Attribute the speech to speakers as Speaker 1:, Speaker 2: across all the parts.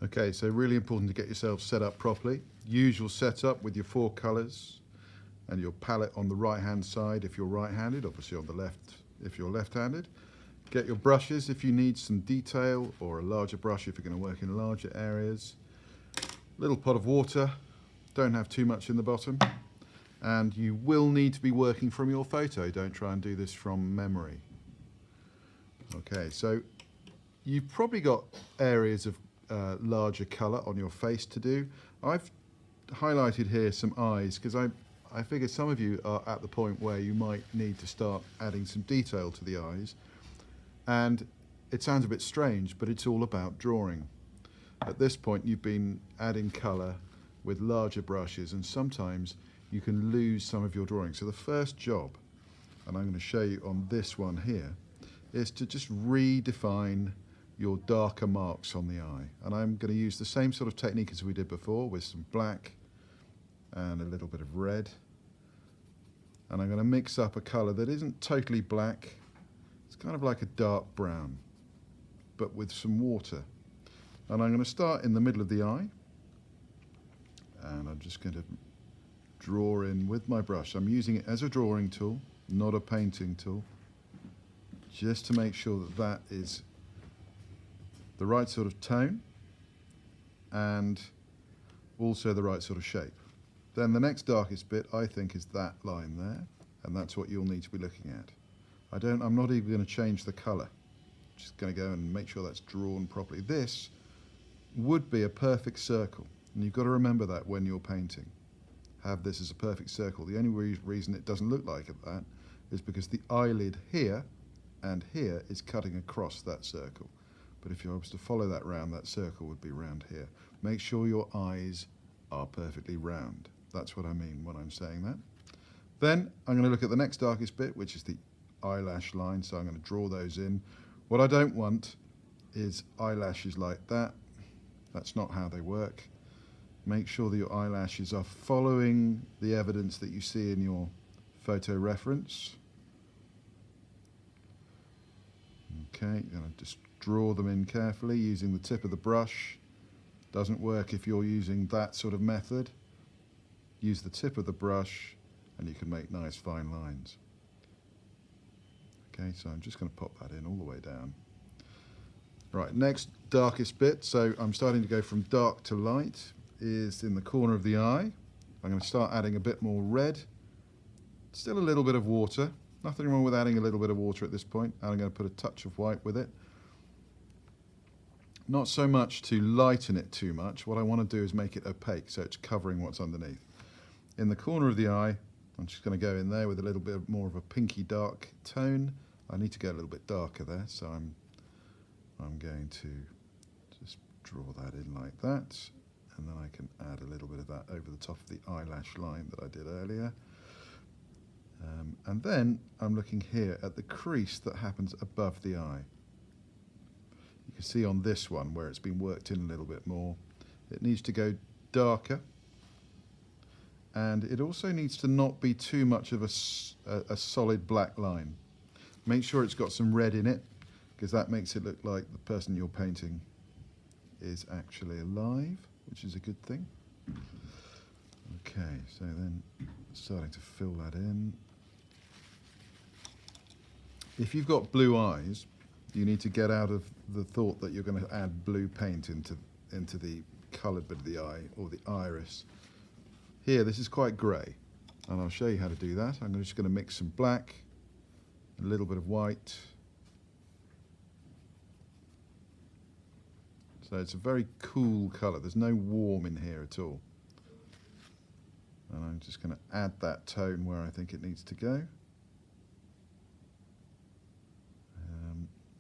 Speaker 1: Okay, so really important to get yourself set up properly. Usual setup with your four colours and your palette on the right hand side if you're right-handed, obviously on the left if you're left-handed. Get your brushes if you need some detail, or a larger brush if you're going to work in larger areas. Little pot of water, don't have too much in the bottom. And you will need to be working from your photo, don't try and do this from memory. Okay, so you've probably got areas of larger colour on your face to do. I've highlighted here some eyes because I figure some of you are at the point where you might need to start adding some detail to the eyes. And it sounds a bit strange, but it's all about drawing. At this point, you've been adding colour with larger brushes, and sometimes you can lose some of your drawing. So the first job, and I'm going to show you on this one here, is to just redefine your darker marks on the eye. And I'm going to use the same sort of technique as we did before, with some black and a little bit of red. And I'm going to mix up a colour that isn't totally black. It's kind of like a dark brown, but with some water. And I'm going to start in the middle of the eye, and I'm just going to draw in with my brush. I'm using it as a drawing tool, not a painting tool, just to make sure that that is the right sort of tone and also the right sort of shape. Then the next darkest bit, I think, is that line there, and that's what you'll need to be looking at. I'm not even going to change the colour. Just going to go and make sure that's drawn properly. This would be a perfect circle, and you've got to remember that when you're painting. Have this as a perfect circle. The only reason it doesn't look like that is because the eyelid here and here is cutting across that circle. But if you were to follow that round, that circle would be round here. Make sure your eyes are perfectly round. That's what I mean when I'm saying that. Then I'm going to look at the next darkest bit, which is the eyelash line. So I'm going to draw those in. What I don't want is eyelashes like that. That's not how they work. Make sure that your eyelashes are following the evidence that you see in your photo reference. Okay, you're going to just draw them in carefully using the tip of the brush. Doesn't work if you're using that sort of method. Use the tip of the brush and you can make nice fine lines. Okay, so I'm just going to pop that in all the way down. Right, next darkest bit, so I'm starting to go from dark to light, is in the corner of the eye. I'm going to start adding a bit more red. Still a little bit of water. Nothing wrong with adding a little bit of water at this point. And I'm going to put a touch of white with it. Not so much to lighten it too much. What I want to do is make it opaque, so it's covering what's underneath. In the corner of the eye, I'm just going to go in there with a little bit more of a pinky dark tone. I need to go a little bit darker there, so I'm going to just draw that in like that, and then I can add a little bit of that over the top of the eyelash line that I did earlier. And then I'm looking here at the crease that happens above the eye. You can see on this one where it's been worked in a little bit more. It needs to go darker, and it also needs to not be too much of a solid black line. Make sure it's got some red in it, because that makes it look like the person you're painting is actually alive, which is a good thing. Okay, so then starting to fill that in. If you've got blue eyes, you need to get out of the thought that you're going to add blue paint into the coloured bit of the eye or the iris. Here, this is quite grey, and I'll show you how to do that. I'm just going to mix some black, a little bit of white. So it's a very cool colour. There's no warm in here at all. And I'm just going to add that tone where I think it needs to go.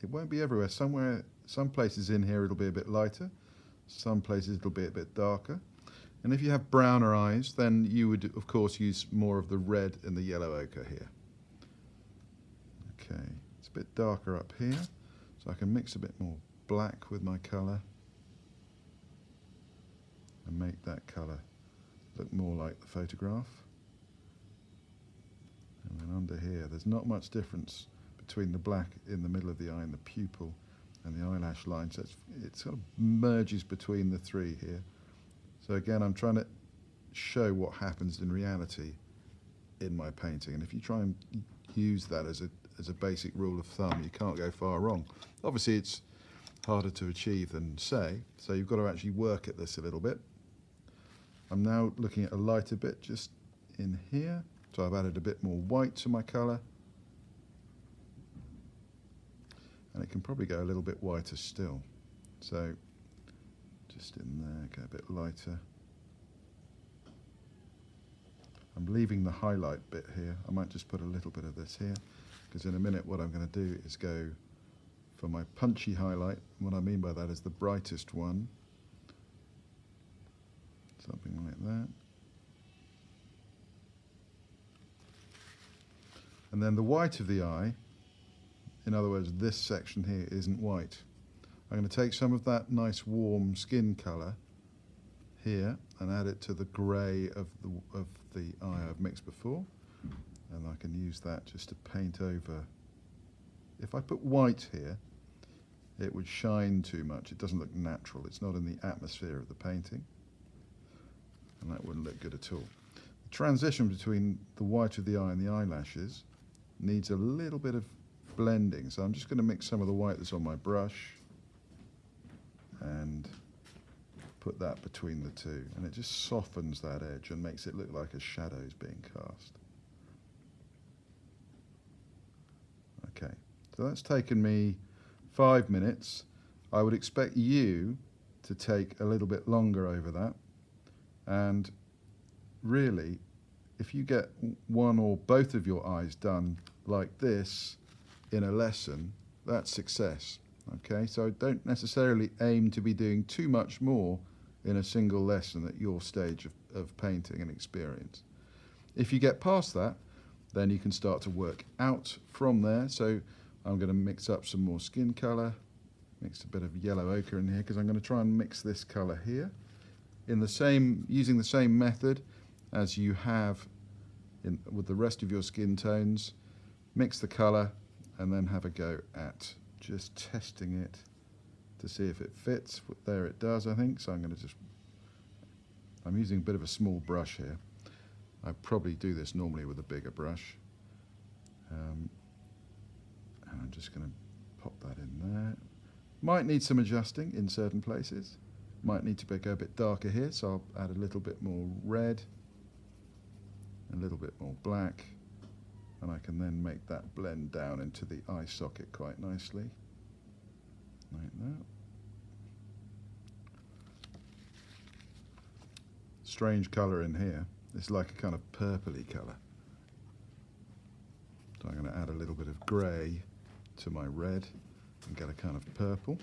Speaker 1: It won't be everywhere. Some places in here it'll be a bit lighter. Some places it'll be a bit darker. And if you have browner eyes, then you would, of course, use more of the red and the yellow ochre here. Okay, it's a bit darker up here, so I can mix a bit more black with my colour and make that colour look more like the photograph. And then under here, there's not much difference between the black in the middle of the eye and the pupil and the eyelash line. So it sort of merges between the three here. So again, I'm trying to show what happens in reality in my painting. And if you try and use that as a basic rule of thumb, you can't go far wrong. Obviously, it's harder to achieve than say, so you've got to actually work at this a little bit. I'm now looking at a lighter bit just in here. So I've added a bit more white to my colour. And it can probably go a little bit whiter still. So just in there, go a bit lighter. I'm leaving the highlight bit here. I might just put a little bit of this here, because in a minute what I'm going to do is go for my punchy highlight. What I mean by that is the brightest one. Something like that. And then the white of the eye, in other words, this section here isn't white. I'm going to take some of that nice warm skin colour here and add it to the grey of the eye I've mixed before, and I can use that just to paint over. If I put white here, it would shine too much. It doesn't look natural. It's not in the atmosphere of the painting, and that wouldn't look good at all. The transition between the white of the eye and the eyelashes needs a little bit of blending, so I'm just going to mix some of the white that's on my brush and put that between the two, and it just softens that edge and makes it look like a shadow's being cast. Okay, so that's taken me 5 minutes. I would expect you to take a little bit longer over that, and really, if you get one or both of your eyes done like this in a lesson, that's success. Okay, so don't necessarily aim to be doing too much more in a single lesson at your stage of painting and experience. If you get past that, then you can start to work out from there. So I'm going to mix up some more skin colour, mix a bit of yellow ochre in here, because I'm going to try and mix this colour here in the same, using the same method as you have with the rest of your skin tones. Mix the colour and then have a go at just testing it to see if it fits. There it does, I think. So I'm using a bit of a small brush here. I probably do this normally with a bigger brush. And I'm just going to pop that in there. Might need some adjusting in certain places. Might need to go a bit darker here, so I'll add a little bit more red, a little bit more black, and I can then make that blend down into the eye socket quite nicely, like that. Strange colour in here. It's like a kind of purpley colour. So I'm going to add a little bit of grey to my red and get a kind of purple.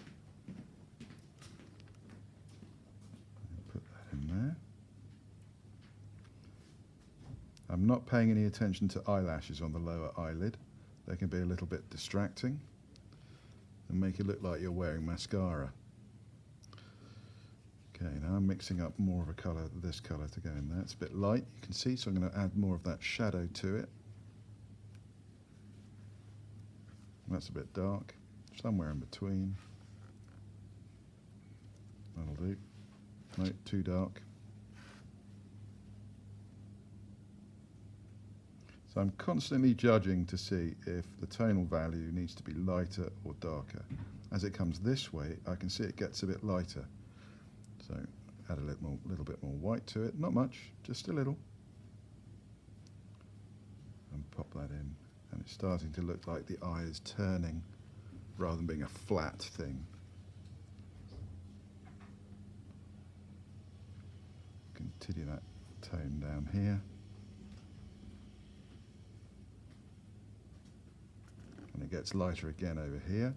Speaker 1: Put that in there. I'm not paying any attention to eyelashes on the lower eyelid. They can be a little bit distracting and make it look like you're wearing mascara. Okay, now I'm mixing up more of a colour, this colour to go in there. It's a bit light, you can see, so I'm going to add more of that shadow to it. That's a bit dark, somewhere in between. That'll do. No, too dark. So I'm constantly judging to see if the tonal value needs to be lighter or darker. As it comes this way, I can see it gets a bit lighter. So add a little bit more white to it. Not much, just a little. And pop that in. And it's starting to look like the eye is turning rather than being a flat thing. Continue that tone down here. And it gets lighter again over here.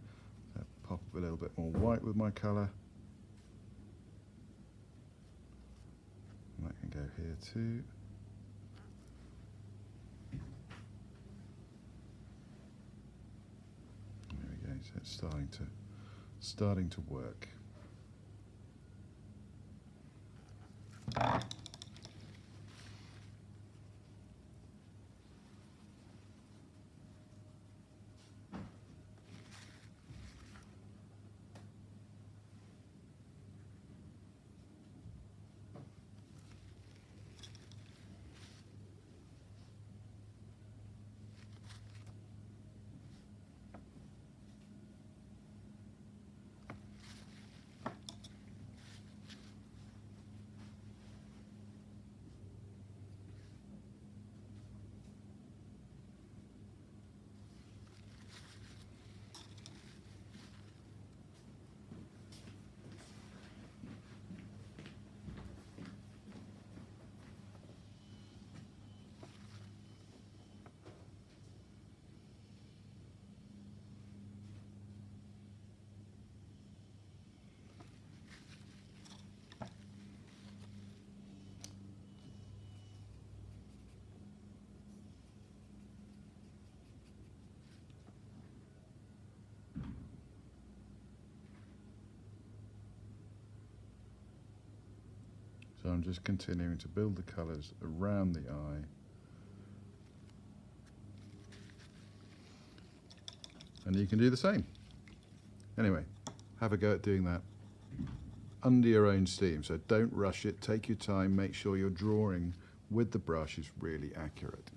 Speaker 1: So pop a little bit more white with my colour. And that can go here too. There we go, so it's starting to work. So I'm just continuing to build the colours around the eye. And you can do the same. Anyway, have a go at doing that under your own steam. So don't rush it, take your time, make sure your drawing with the brush is really accurate.